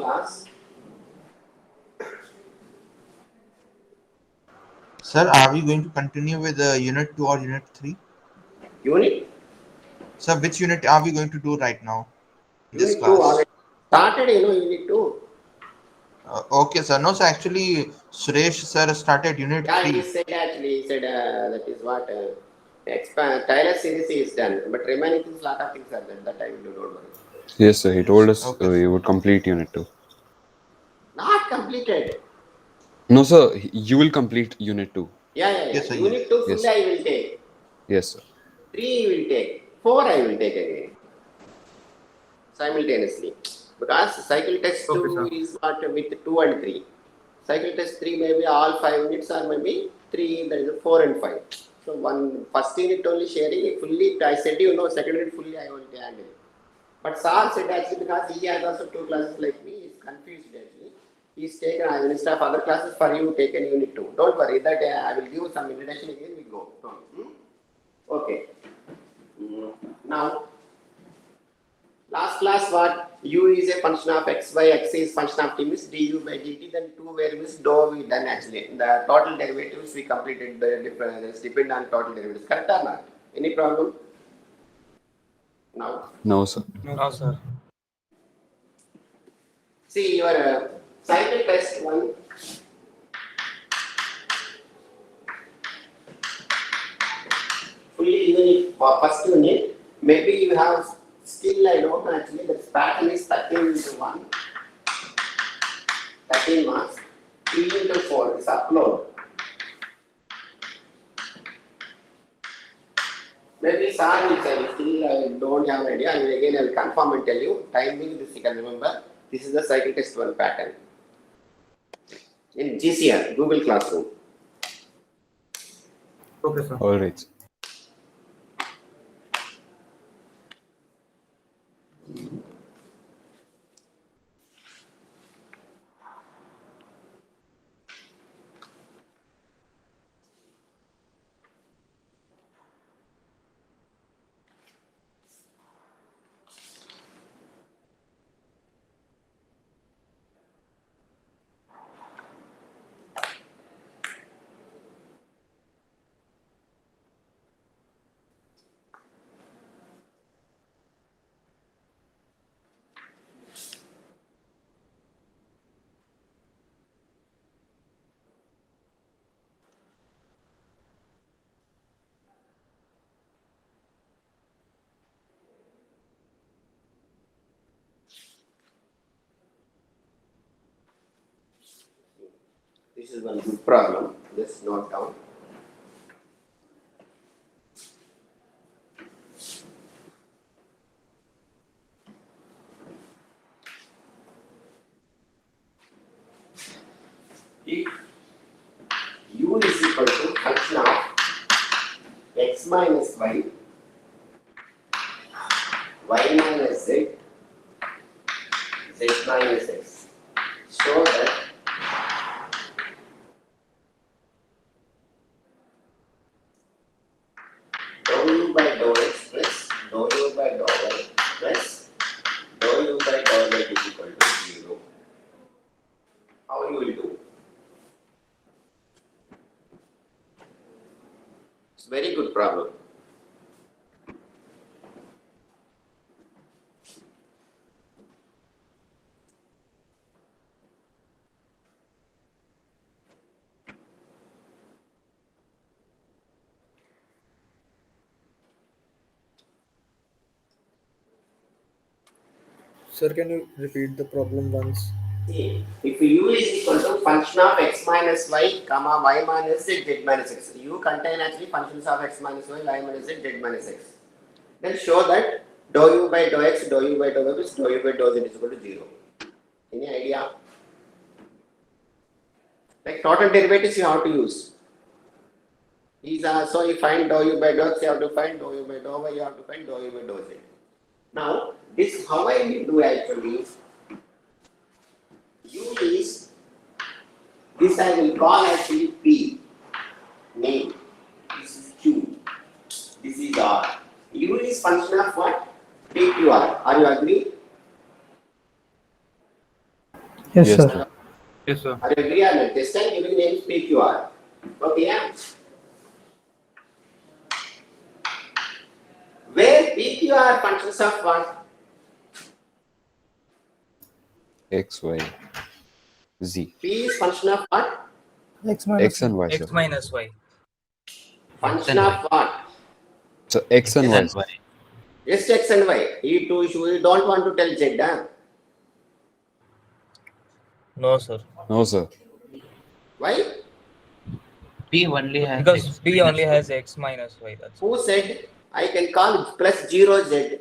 class. Sir, are we going to continue with unit 2 or unit 3? Unit Sir, which unit are we going to do right now in this Unit 2 class? already started, Unit 2. Okay, sir. No, sir. Actually, Suresh sir started unit Yeah, he 3. said actually, he said that is what expand Tyler series is done, but remaining things, lot of things are done. That I will do, don't worry. Yes, sir. He told us Okay, he sir. would complete unit 2. Not completed. No, sir. You will complete unit 2. Yeah. Yes, sir. Unit Yes. 2 fully Yes. I will take. Yes, sir. 3 will take. 4 I will take again simultaneously. Because cycle test Okay, sir. 2 is what with 2 and 3. Cycle test 3 maybe all 5 units or maybe 3, that is 4 and 5. So one first unit only sharing fully. I said second unit fully I will handle. But Sar said actually because he has also 2 classes like me, he's confused actually. He's taken instead of other classes for you taken unit 2. Don't worry that I will give some introduction again. We go. Okay. Now last class what u is a function of x by x is function of t means du by dt, then two variables dou we done actually. The total derivatives we completed the difference depend on total derivatives. Correct or not? Any problem? Now No, sir. No, sir. see your cycle test 1. Fully unit first unit, maybe you have still I don't know actually the pattern is 13 into 1, 13 marks, 3 into 4 is upload. Maybe sir will say still I don't have an idea. I will again I will confirm and tell you. Time being this you can remember. This is the cycle test 1 pattern. In GCR, Google Classroom. Okay, sir. All right. This is one good problem. Let's note down. If u is equal to function of x minus y, y minus z, z minus x, show that dou u by dou x plus dou u by dou y plus dou u by dou z is equal to 0. How you will do? It's a very good problem. Sir, can you repeat the problem once? See, if u is equal to function of x minus y, comma y minus z, z minus x. U contain actually functions of x minus y, y minus z, z minus x. Then show that dou u by dou x, dou u by dou y plus dou u by dou z is equal to 0. Any idea? Like total derivatives you have to use. So you find dou u by dou x, you have to find dou u by dou y, you have to find dou u by dou z. Now, this how I will do actually. U is, this I will call actually P, name, this is Q, this is R. U is function of what? PQR, are you agree? Yes, Yes, sir. sir. Yes, sir. Are you agree on it? This time giving names PQR. Okay, yeah. Where PQR functions of what? X, Y, Z. P is function of what? X X minus and one. Y, sir. X minus Y. Function of what? So X and Y. Y. Just X and Y. You don't want to tell Z, huh? No, sir. No, sir. Why? P only has Because X P minus only Y. has X minus Y. That's Who said I can call plus 0Z?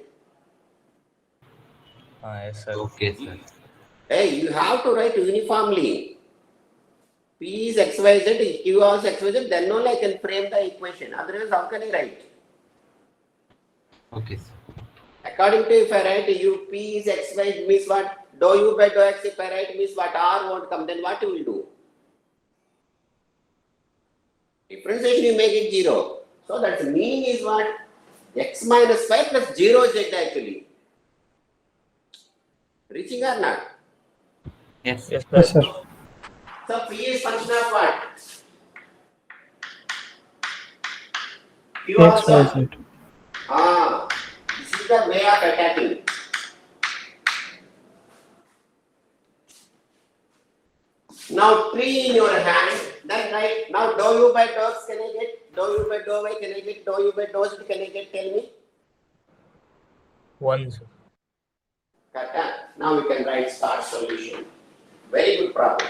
yes, sir. Okay, sir. Hey, you have to write uniformly. P is XYZ, Q is XYZ, then only I can frame the equation. Otherwise, how can I write? Okay, sir. According to if I write U P is XY means what? Dou U by dou X, if I write means what? R won't come, then what you will do? Differentiation you make it 0. So that's meaning is what? X minus 5 plus 0Z actually. Reaching or not? Yes. Yes, Yes, sir. sir. So P is function of what? Q X, Y, also? Z. This is the way of attacking. Now 3 in your hand, then right, now dou U by dou X can I get? Dou U by dou Y can I get? Dou U by dou Z can I get? Tell me. 1, sir. Correct. Now we can write start solution. Very good problem.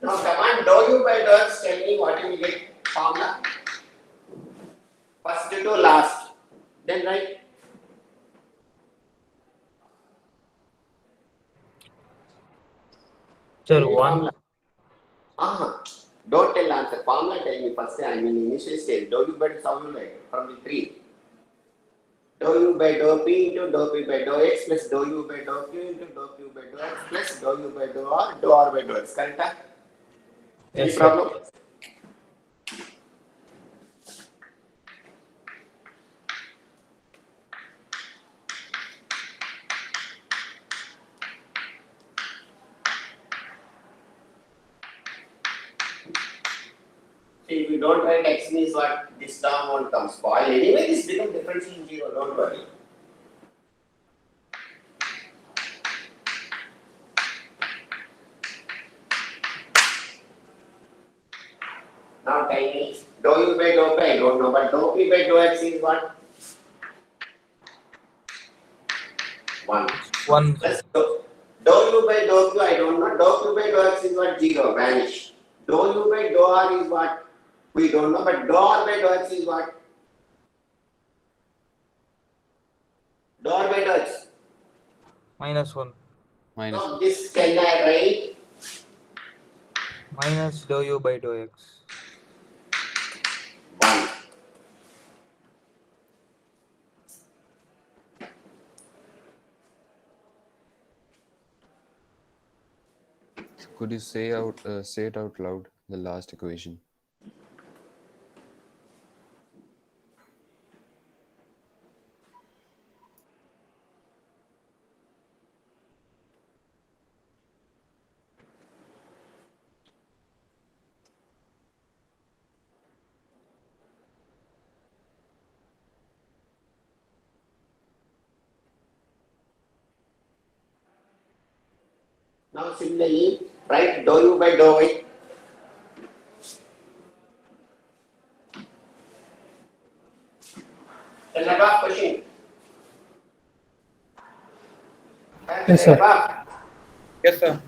Now command dou U by dou X, tell me what you will get formula. First to last. Then write. Sir, Tell me 1. formula. Don't tell answer. Formula tell me first. I mean initial stage. Dou U by dou how you write from the 3. Dou U by dou P into dou P by dou X plus dou U by dou Q into dou Q by dou X plus dou U by dou R by dou X. Correct? Any Yes, sir. problem? See, if you don't write X means what? This term won't come. Spoil. Anyway, this becomes differential in 0. Don't worry. Now tell me, dou U by dou P I don't know, but dou P by dou X is what? 1. 1, sir. Plus dou U by dou Q I don't know. Dou Q by dou X is what? 0. Vanish. Dou U by dou R is what? We don't know, but dou R by dou X is what? Dou R by dou X. Minus 1. Minus. So this can I write? Minus dou U by dou X. 1. Could you say it out loud? The last equation. Now similarly, write dou U by dou Y. Tell above question. Yes, sir. Above. Yes, sir.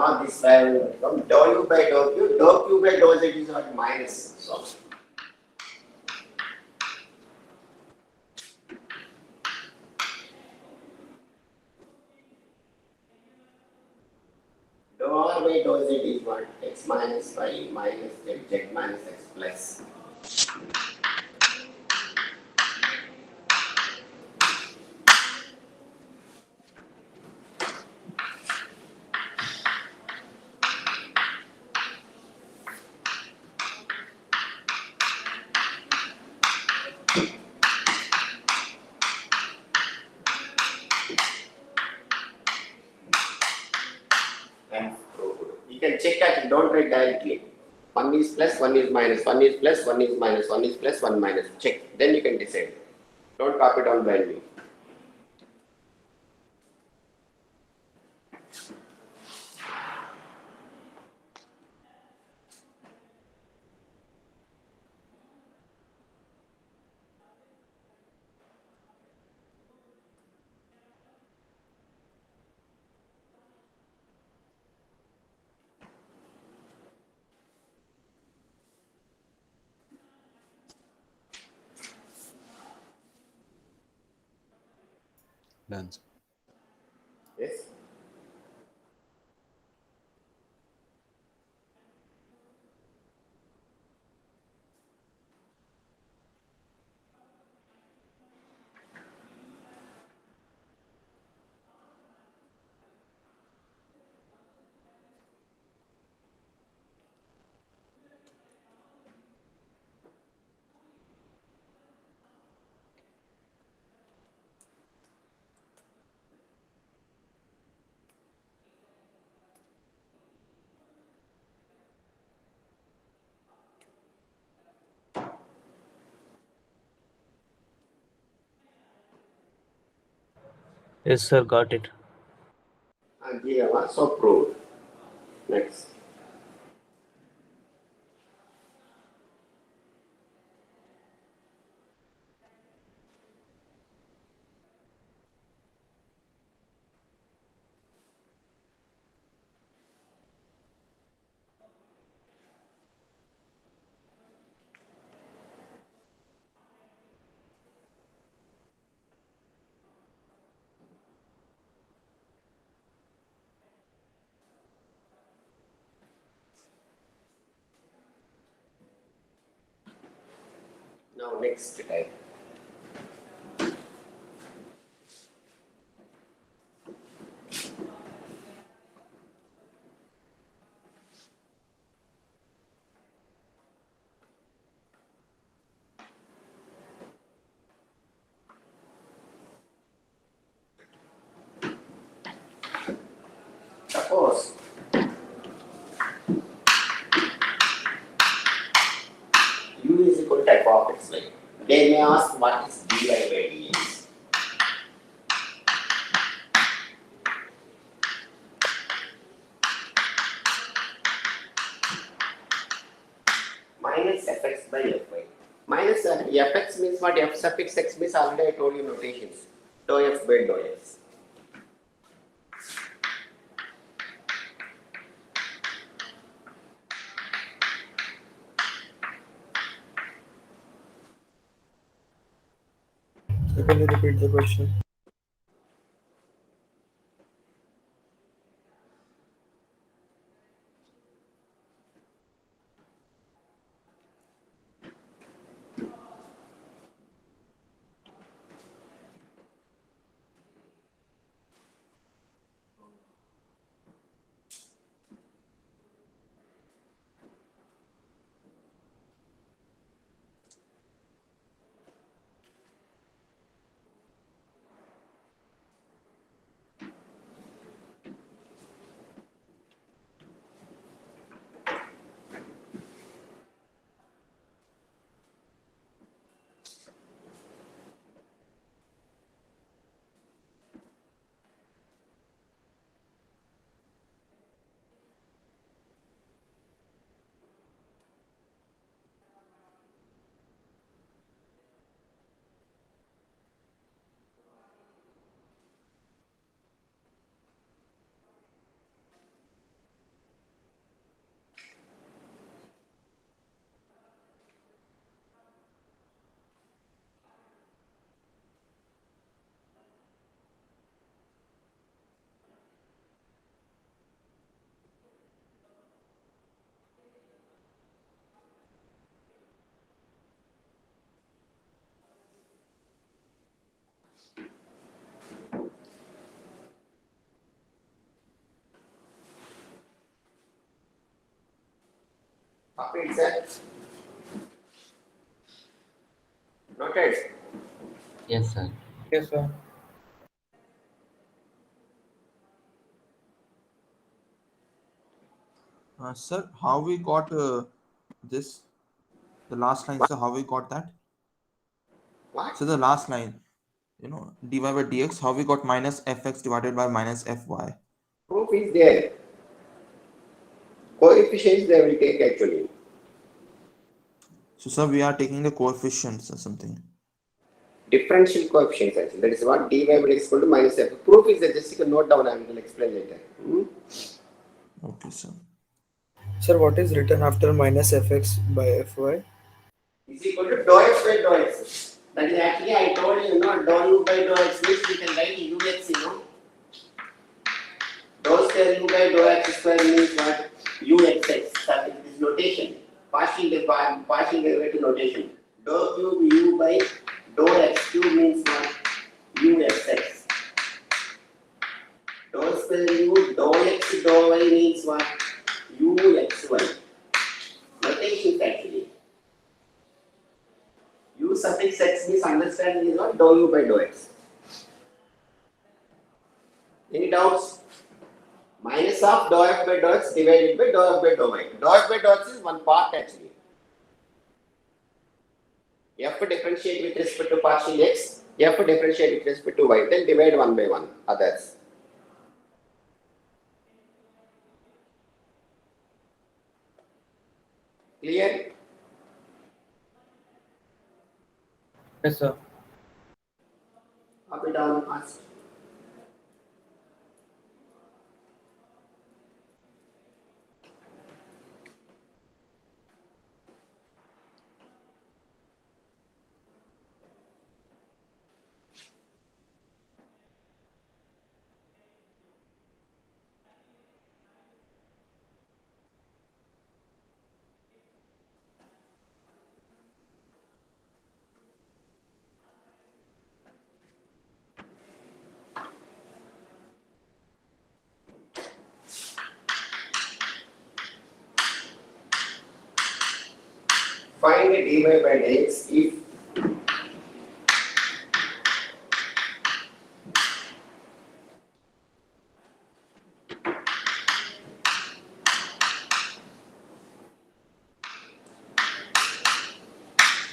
Now this value will become dou u by dou q. Dou q by dou z is what? Minus. So dou r by dou z is what? X minus y minus z, z minus x plus. And you can check that, don't write directly. 1 is plus, 1 is minus, 1 is plus, 1 is minus, 1 is plus, 1 minus. Check. Then you can decide. Don't copy down blindly. Done. Sir. Yes. Yes, sir. Got it. And we have also proved. Next. Now next type. Suppose u is equal to f of x, right? They may ask what is dy by dx. Minus fx by fy. Minus fx means what? F suffix x means already I told you notations. Dou f by dou x. Can you repeat the question? Copied, sir. Noted. Yes, sir. Yes, sir. Sir, how we got this? The last line, sir, how we got that? What? So the last line, dy by dx, how we got minus fx divided by minus fy. Proof is there. Coefficients they will take actually. So, sir, we are taking the coefficients or something. Differential coefficients actually. That is what dy by dx is equal to minus f. Proof is that just you can note down. I will explain later. Okay, sir. Sir, what is written after minus fx by fy? Is equal to dou x by dou x. That is actually I told you, dou u by dou x means we can write ux, Dou square u by dou x square means what? Uxx. That is this notation. Partial derivative notation. Dou cube u by dou x cube means what? Uxx. Dou square u dou x dou y means what? Uxy. Notations actually. U suffix x means understanding is what? Dou u by dou x. Any doubts? Minus of dou f by dou x divided by dou f by dou y. Dou f by dou x is one part actually. F differentiate with respect to partial x, f differentiate with respect to y, then divide one by one others. Clear? Yes, sir. Up and down fast. Find a dy by dx if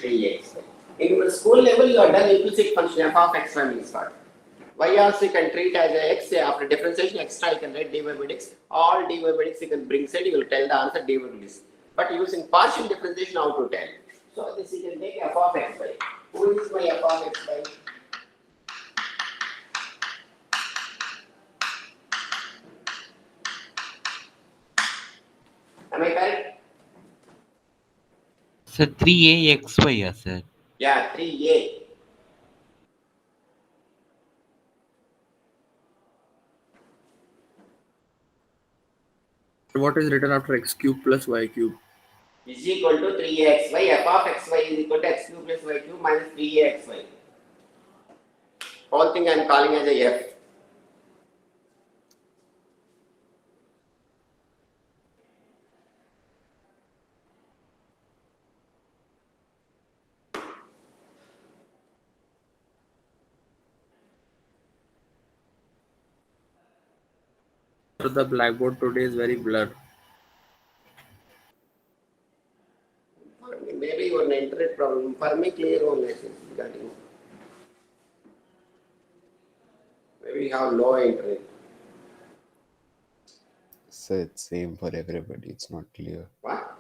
x. In school level, you are done implicit function f of x y means what? Y also you can treat as a x after differentiation extra you can write dy by dx. All dy by dx you can bring set you will tell the answer dy by dx. But using partial differentiation how to tell? So this you can take f of x y. Who is my f of x y? Am I correct? Sir, 3axy, yes, sir. Yeah, 3a. What is written after x cube plus y cube? Is equal to 3axy. F of xy is equal to x cube plus y cube minus 3axy. Whole thing I am calling as a f. So the blackboard today is very blurred. Maybe your internet problem. For me, clear one message regarding. Maybe you have low internet. So it's same for everybody. It's not clear. What?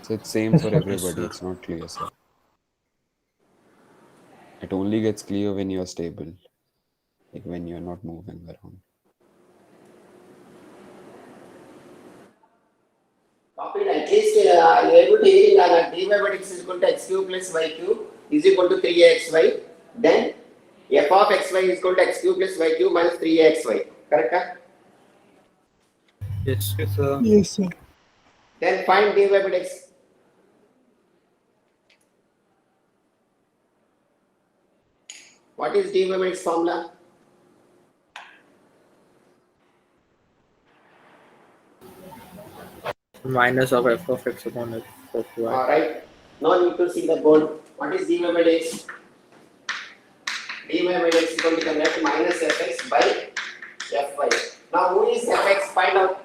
So it's same for everybody. It's not clear, sir. It only gets clear when you're stable, like when you're not moving around. Copied at least you are able to hear that dy by dx is equal to x cube plus y cube is equal to 3axy. Then f of xy is equal to x cube plus y cube minus 3axy. Correct? Yes, sir. Yes, sir. Then find dy by dx. What is dy by dx formula? minus of f of x upon f of y. Alright. No need to see the board. What is dy by dx? Dy by dx is going to become f minus fx by fy. Now who is fx? Find out.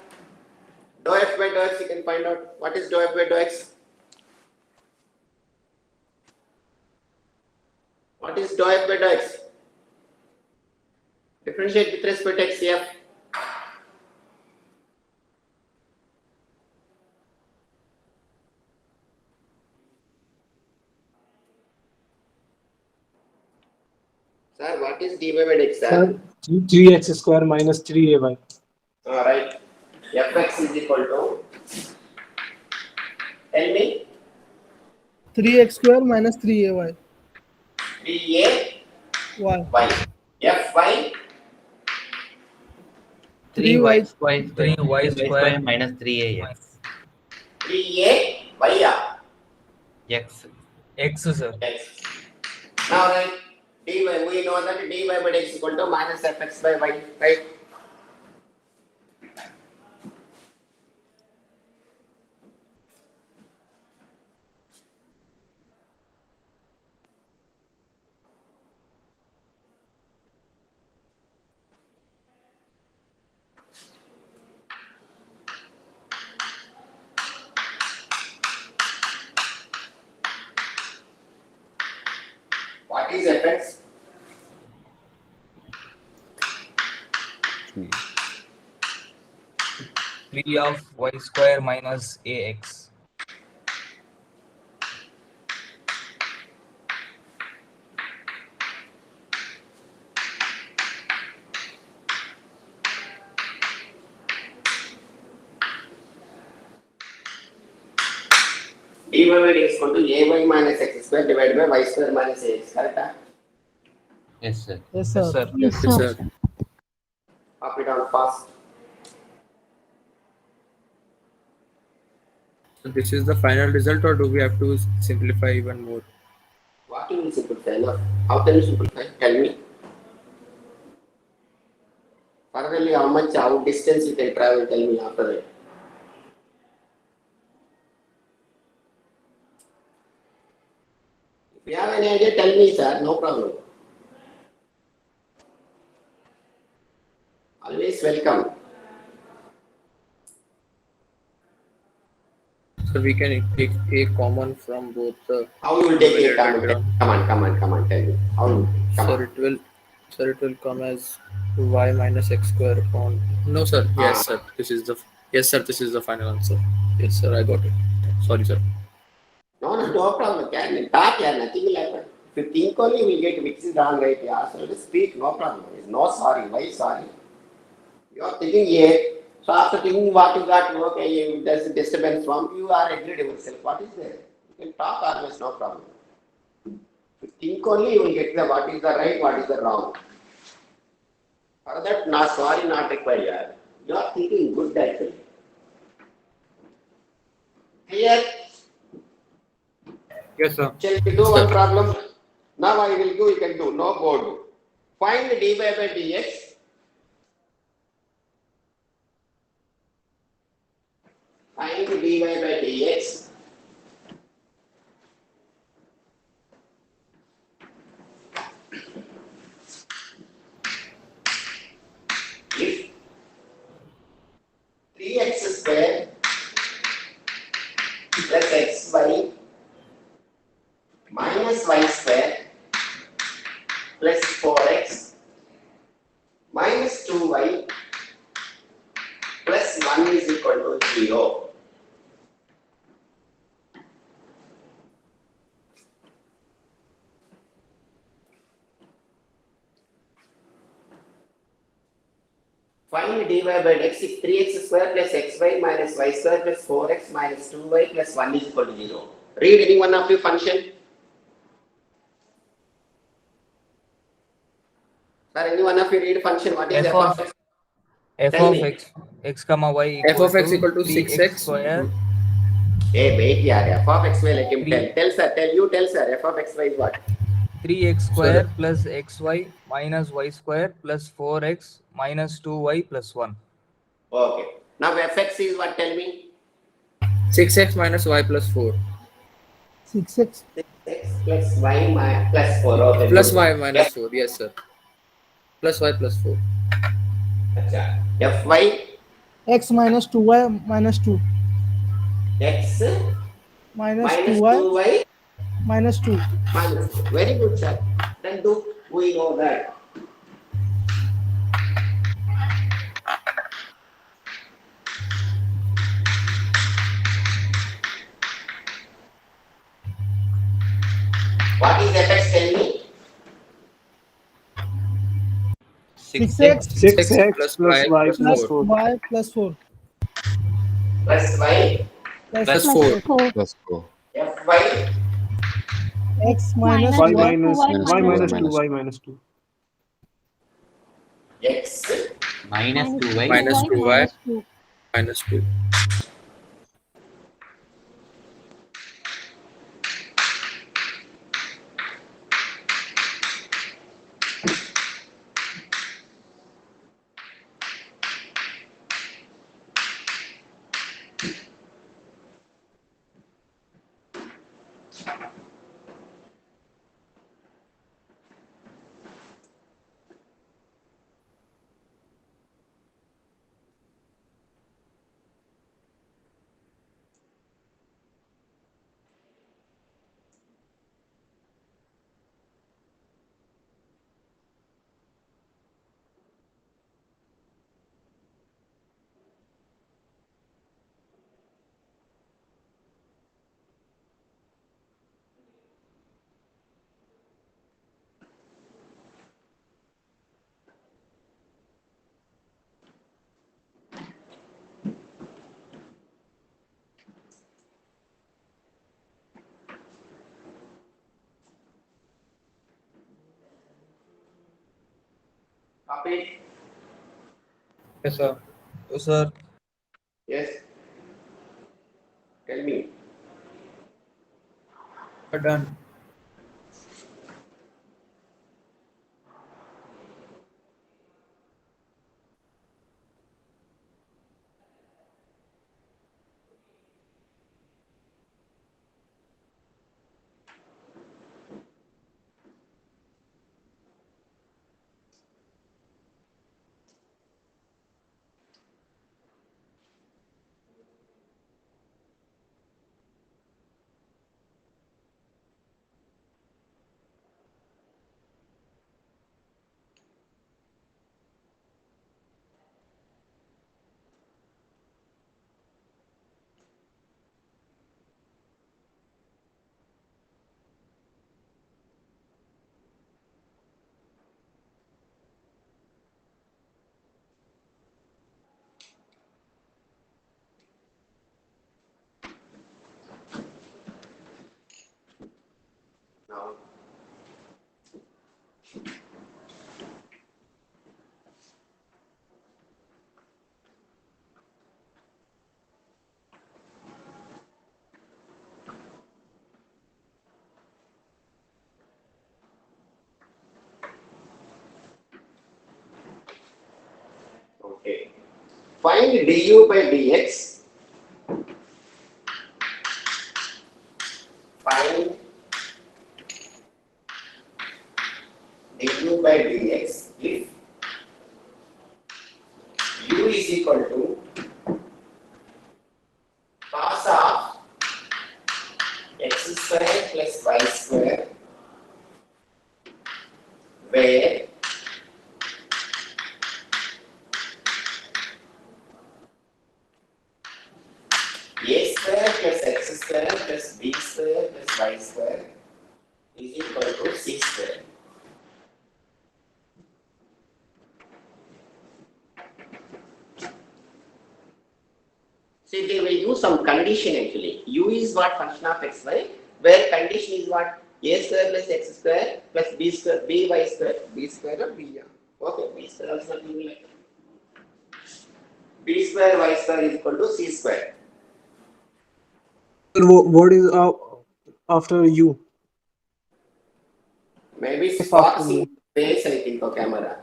Dou f by dou x you can find out. What is dou f by dou x? What is dou f by dou x? Differentiate with respect to x f. Sir, what is dy by dx, sir? Sir, 3x square minus 3ay. Alright. Fx is equal to, tell me, 3x square minus 3ay. 3a Y. y. Fy 3y. 3y square minus 3ax. 3a y X. X, sir. x. Now right, dy, we know that dy by dx is equal to minus fx by y, right? What is fx? 3. 3 of y square minus ax. Dy by dx is equal to ay minus x square divided by y square minus ax, correct? Yes, sir. Yes, sir. Yes, sir. Yes, sir. Copy it down fast. So this is the final result, or do we have to simplify even more? What you will simplify? Now, how can you simplify? Tell me. Parallelly, how distance you can travel? Tell me after that. If you have any idea, tell me, sir. No problem. Always welcome. So we can take a common from both the. How you will take it? Background. Come on. Tell me. How you come Sir, on. it will come as y minus x square upon. No, sir. Yes, sir. This is the. Yes, sir. This is the final answer. Yes, sir. I got it. Sorry, sir. No problem. Talk, nothing will happen. If you think only, you will get which is wrong, right? Yeah, so just speak. No problem. No sorry. Why sorry? You are thinking A. So after thinking what you got, okay, there's a disturbance from you are agreed yourself. What is there? You can talk always, no problem. If you think only, you will get the what is the right, what is the wrong. For that, not required. Yeah. You are thinking good actually. Clear? Yes, sir. Shall we do one problem? Now I will do, you can do, no board. Find dy by dx. Find dy by dx. If 3x square plus xy minus y square plus 4x minus 2y plus 1 is equal to 0. Find dy by dx if 3x square plus xy minus y square plus 4x minus 2y plus 1 is equal to 0. Read any one of your function. Sir, any one of you read function. What is f of x? F Tell of me. x comma y F of x equal to 3x 6x. square. Hey, wait, yeah, f of x will let him Three. tell. Tell sir, f of xy is what? 3x square plus xy minus y square plus 4x minus 2y plus 1. Okay. Now fx is what? Tell me. 6x minus y plus 4. 6x 6x plus y plus 4. Okay, Plus good. y minus 4. Yes, sir. Plus y plus 4. अच्छा fy x minus 2y minus 2 x minus minus 2y 2y minus 2. minus 2. Very good, sir. Then do we know that? What is fx? Tell me. 6x 6x plus plus y y plus plus plus 4. 4. y plus 4 Plus y Plus plus 4. 4 Plus 4. fy x minus Y 2y minus Minus y 2y minus 2 minus y minus 2. x minus 2y Minus 2y minus 2. copy. Yes, sir. So, sir, Yes. Tell me. done. Now. Okay. Find du by dx. Find du by dx if u is equal to cos of x square plus y square, where a square plus x square plus b square plus y square is equal to c square. See, they will use some condition actually. U is what function of x, y, where condition is what a square plus x square plus b square, by square, b square or b. Okay, b square also something like b square y square is equal to c square. What is after u? Maybe If after focusing u. face, I think, of camera.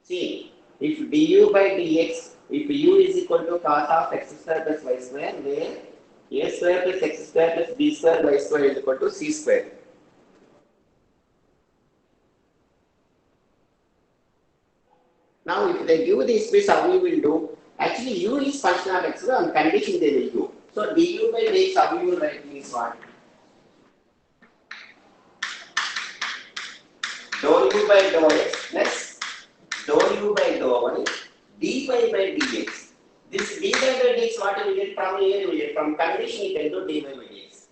See, if du by dx, if u is equal to cos of x square plus y square, where a square plus x square plus b square y square is equal to c square. Now, if they give this space, how we will do? Actually, u is function of x on condition they will do. So, du by dx, how you will write means what? Dou u by dou x plus dou u by dou y dy by dx. This dy by dx, what you will get from here? You will get from condition you can do dy by dx.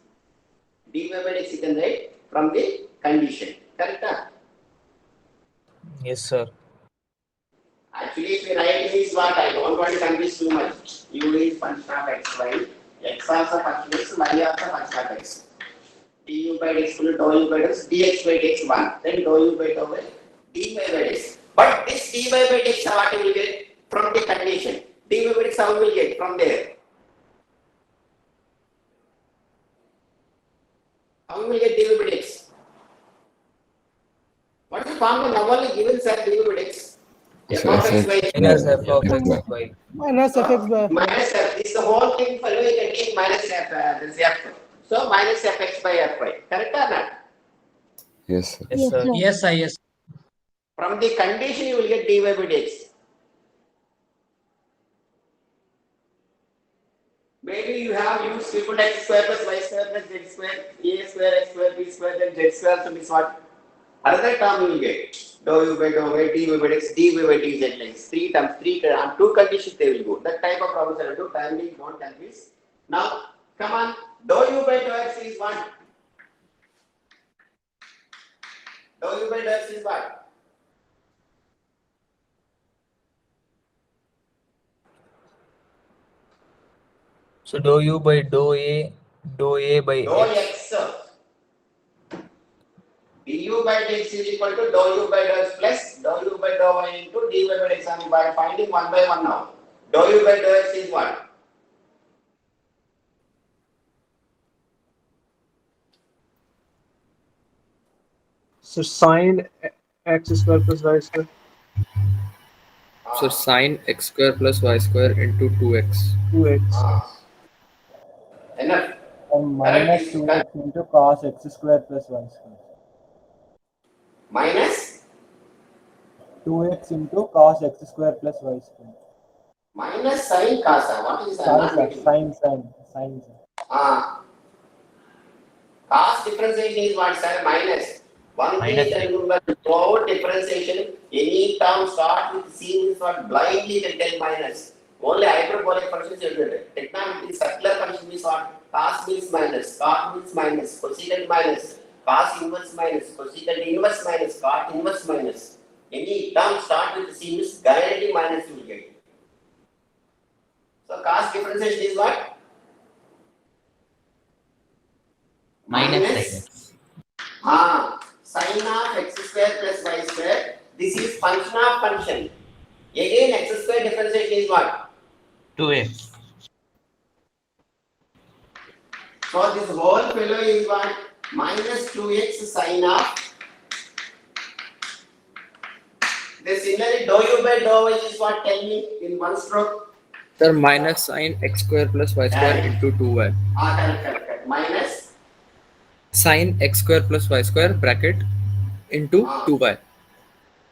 Dy by dx you can write from the condition. Correct? Yes, sir. Actually, if you write this what, I don't want to confuse too much. U is function of x, y. X also function of x, y also function of x. Du by dx equal to dou u by dx, dx by dx 1. Then dou u by dou y, dy by dx. But this dy by dx, what you will get from the condition? Dy by dx, how we will get from there? How we will get dy by dx? What is the formula now only given, sir, dy by dx? F So of x by Minus f of Yeah. x by. Minus fx by minus f. This the whole thing for you can take minus f. This f. So minus fx by fy. Correct or not? Yes, sir. Yes, sir. Yes, sir. Yes. From the condition you will get dy by dx. Maybe you have used triple x square plus y square plus z square, a square x square b square then z square. So means what? Another term you will get. Dou u by dou y, dy by dx, dy by dz length. Three terms, on two conditions they will go. That type of problems I will do. Timely, don't confuse. Now, come on. Dou u by dou x is what? Dou u by dou x is what? So dou u by dou a by Dou x. x. Du by dx is equal to dou u by dou x plus dou u by dou y into dy by dx. I am by finding one by one now. Dou u by dou x is what? So sine x square plus y square. So sine x square plus y square into 2x. 2x. Enough. minus 2x into cos x square plus y square. Minus 2x into cos x square plus y square. minus sin cos. What is that? Sine. Cos differentiation is what, sir? Minus. One thing Minus is remember, throughout differentiation, any term start with C means what? Blindly can tell minus. Only hyperbolic functions you will get. Trigonometry circular function means what? Cos means minus, cot means minus, cosecant minus, cos inverse minus, cosecant inverse minus, cot inverse minus. Any term start with C means guaranteed minus you will get. So cos differentiation is what? minus Sin of x square plus y square. This is function of function. Again, x square differentiation is what? 2x. So this whole fellow is what? Minus 2x sin of. The similarly dou u by dou y is what? Tell me in one stroke. Sir, minus sine x square plus y square into 2y. Correct. Minus. Sine x square plus y square bracket into 2y.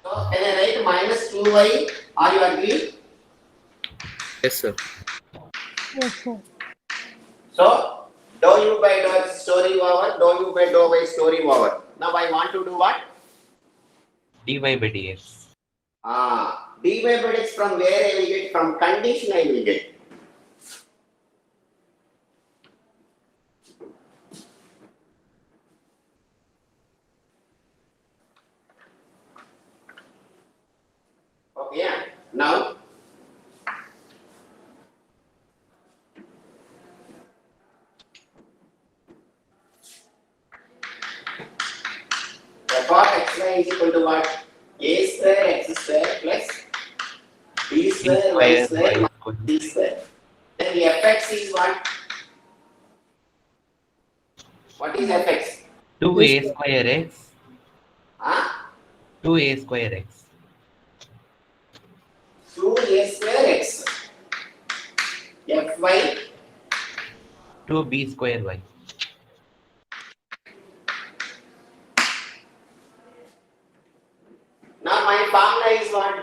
So can I write minus 2y? Are you agree? Yes, sir. yes, sir. So dou u by dou x story over, dou u by dou y story over. Now I want to do what? dy by dx. Dy by dx from where I will get? From condition I will get. Okay, yeah. Now f of xy is equal to what? A square x square plus b square y square minus c square. Then the fx is what? What is fx? 2a square x. Huh? 2a square x. 2a square x. Fy 2b square y. Now my formula is what?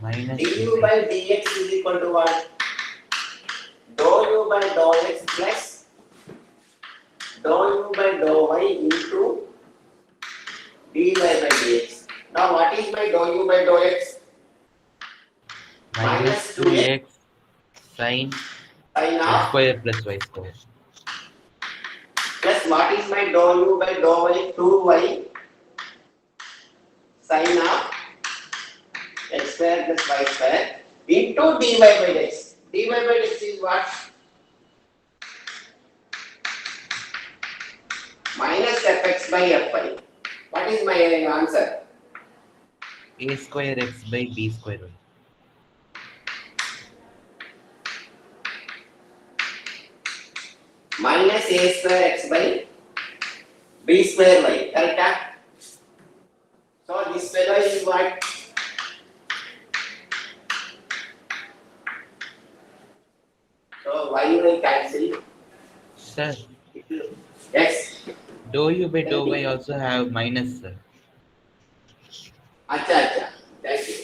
Minus du 2x. by dx is equal to what? Dou u by dou x plus dou u by dou y into dy by dx. Now what is my dou u by dou x? Minus 2x sin Sin x of square plus y square. plus what is my dou u by dou y? 2y sin of x square plus y square into dy by dx. Dy by dx is what? Minus fx by fy. What is my answer? A square x by b square y. Minus a square x by b square y. Correct? So this fellow is what? So y will cancel. Sir, X. dou u by dou y also have minus, sir. Acha. Thank you.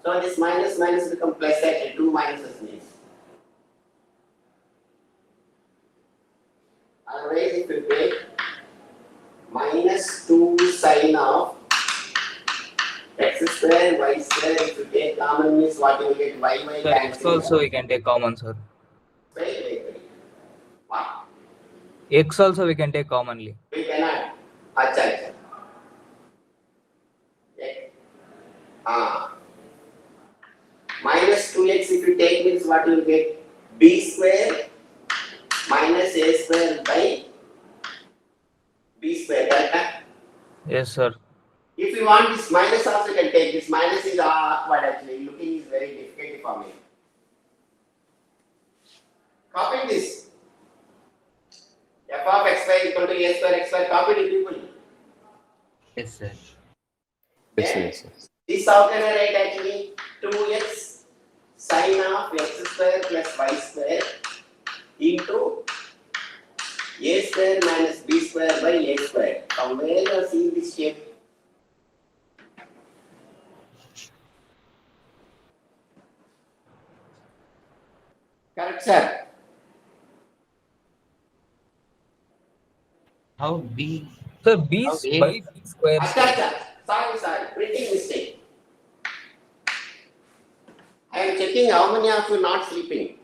So this minus become plus actually. Two minuses means. Otherwise, if you take minus 2 sin of x square y square, if you take common means what you will get? Y Sir, x cancel. also we can take common, sir. Wait. What? X also we can take commonly. We cannot. Acha. Minus 2x if you take means what you will get? B square minus a square by b square. Correct? Yes, sir. If you want this minus also you can take. This minus is awkward actually. Looking is very difficult for me. Copy this. F of x square equal to a square x square. Copy it people. Yes, sir. Yes, yes, yes. This how can I write actually? 2x sin of x square plus y square into a square minus b square by a square. From where you are seeing this shape? Correct, sir. How b? Sir, b Okay. by b square. Acha. Sorry. Printing mistake. I am checking how many of you not sleeping.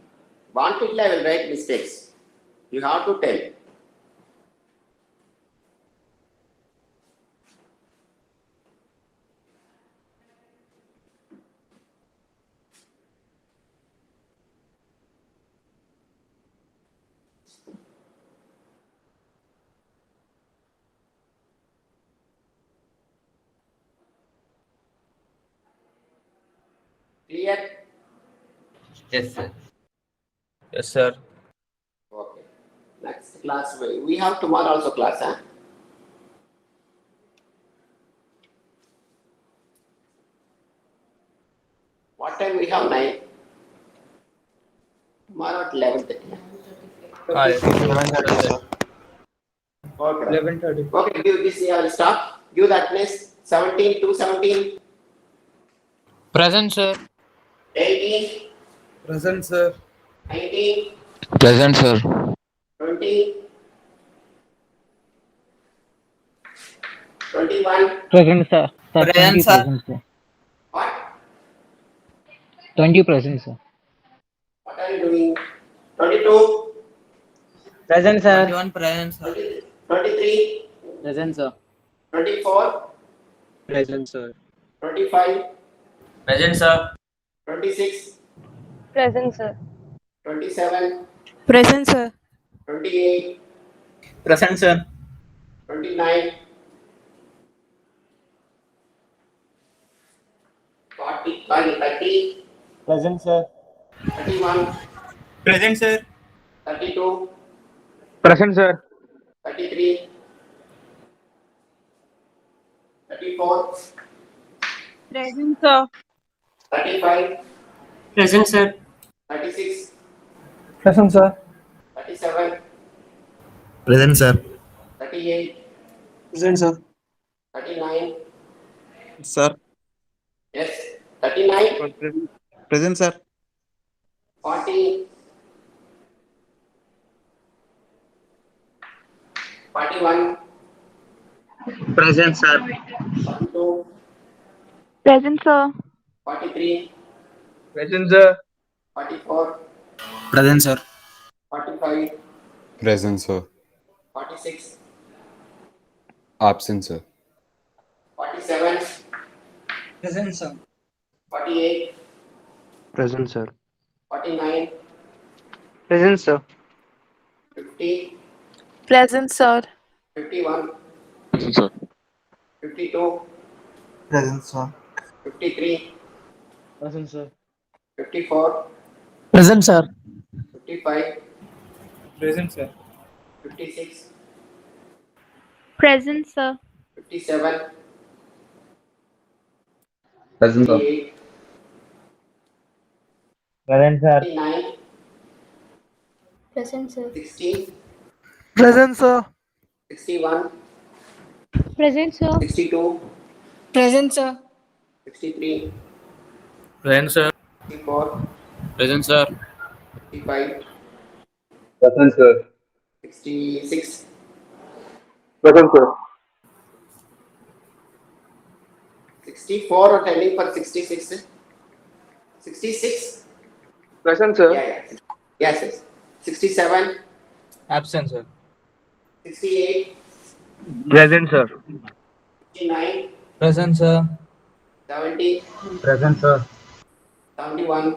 Wanted I will write mistakes. You have to tell. Clear? Yes, sir. Yes, sir. Okay. Next class we have tomorrow also class, huh? What time we have? 9. Tomorrow at 11:30. Yes. 11:30, sir. Okay. 11:30. Okay, give this I will stop. Give that list. 17 to 17. Present, sir. 18. Present, sir. 19. Present, sir. 20. 21. Present, sir. Present, sir. Present, sir. What? 20 present, sir. What are you doing? 22. Present, sir. 21 present, sir. 23. Present, sir. 24. Present, sir. 25. Present, sir. 26. Present, sir. 27. Present, sir. 28. Present, sir. 29. 40. 30. Present, sir. 31. Present, sir. 32. Present, sir. 33. 34. Present, sir. 35, Present, sir. 36, Present, sir. 37, Present, sir. 38, Present, sir. 39, Sir. yes, 39, Present, sir. 40, 41, Present, sir. 42, Present, sir. 43, Present, sir. 44, Present, sir. 45, Present, sir. 46, Absent, sir. 47, Present, sir. 48, Present, sir. 49, Present, sir. 50, Present, sir. 51, Present, sir. 52, Present, sir. 53, Present, sir. 54, Present, sir. 55, Present, sir. 56, Present, sir. 57, Present, sir. 58, Present, sir. 59, Present, sir. 60, Present, sir. 61, Present, sir. 62, Present, sir. 63, Present, sir. 64, Present, sir. 65, Present, sir. 66, Present, sir. 64 or telling for 66? 66? Present, sir. Yeah. Yes, yes. 67, Absent, sir. 68, Present, sir. 69, Present, sir. 70, Present, sir. 71,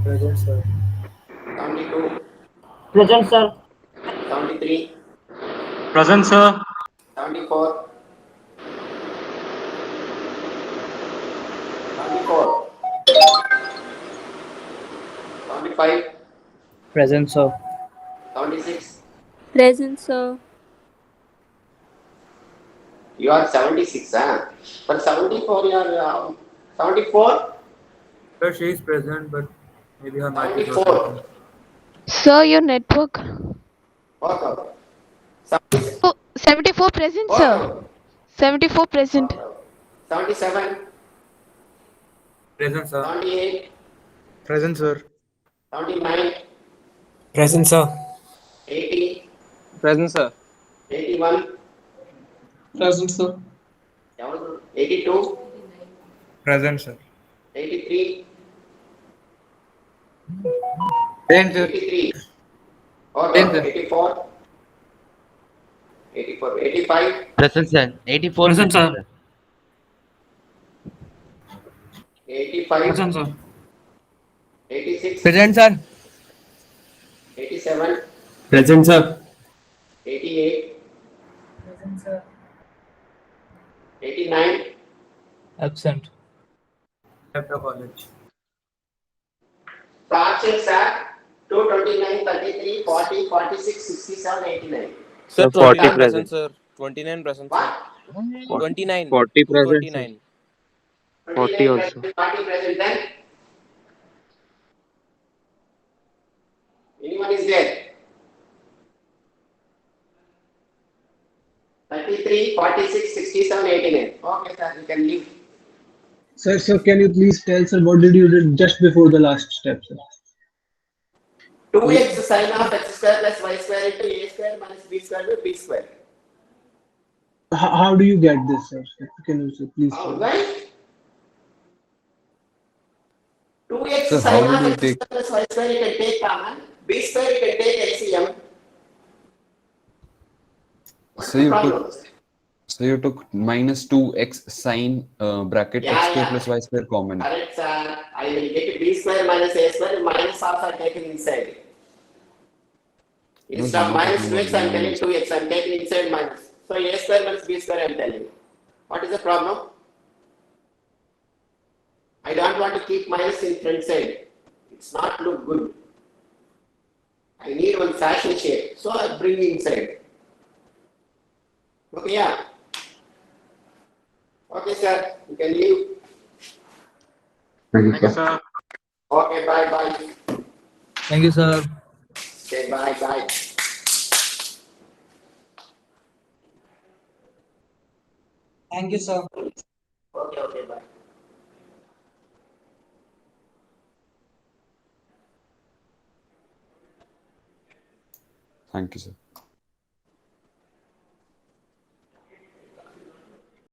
Present, sir. 72, Present, sir. 73, Present, sir. 74, 74, 75, Present, sir. 76. Present, sir. You are 76, huh? But 74, you are 74, Sir, she is present, but maybe her mic is not 74. working. Sir, your network. Work out. 76. Oh, 74 present, Work sir. out. 74 present. Work out. 77, Present, sir. 78, Present, sir. 79, Present, sir. 80, Present, sir. 81, Present, sir. 82, Present, sir. 83, Present, sir. 83, or Present, sir. 84, 84, 85, Present, sir. 84. Present, sir. 85, Present, sir. 86, Present, sir. 87, Present, sir. 88, Present, sir. 89, Absent. Left the college. fractions are 229, 33, 40, 46, 67, 89. Sir, 40 29 present, present. sir. 29 present, sir. What? 29. 40 present, sir. 29. 40 29 also. present, 40 present, then? Anyone is there? 33, 46, 67, 89. Okay, sir, you can leave. Sir, can you please tell, sir, what did you do just before the last step, sir? 2x sine of x square plus y square into a square minus b square by b square. How do you get this, sir? Can you, sir, please tell? Alright. 2x Sir, sine how of will you x take- square plus y square you can take common. B square you can take LCM. What's So the you problem? took minus 2x sine bracket Yeah, x square yeah. plus y square common. Correct, sir. I will get b square minus a square minus half are taken inside. Instead of No, minus no, 2x, no, I am no, telling no. 2x, I am taking inside minus. So a square minus b square I am telling. What is the problem? I don't want to keep minus in front side. It's not look good. I need one fashion shape. So I bring inside. Okay, yeah. Okay, sir. You can leave. Thank you, sir. Okay, bye. Thank you, sir. Okay, bye. Thank you, sir. Okay, bye. Thank you, sir.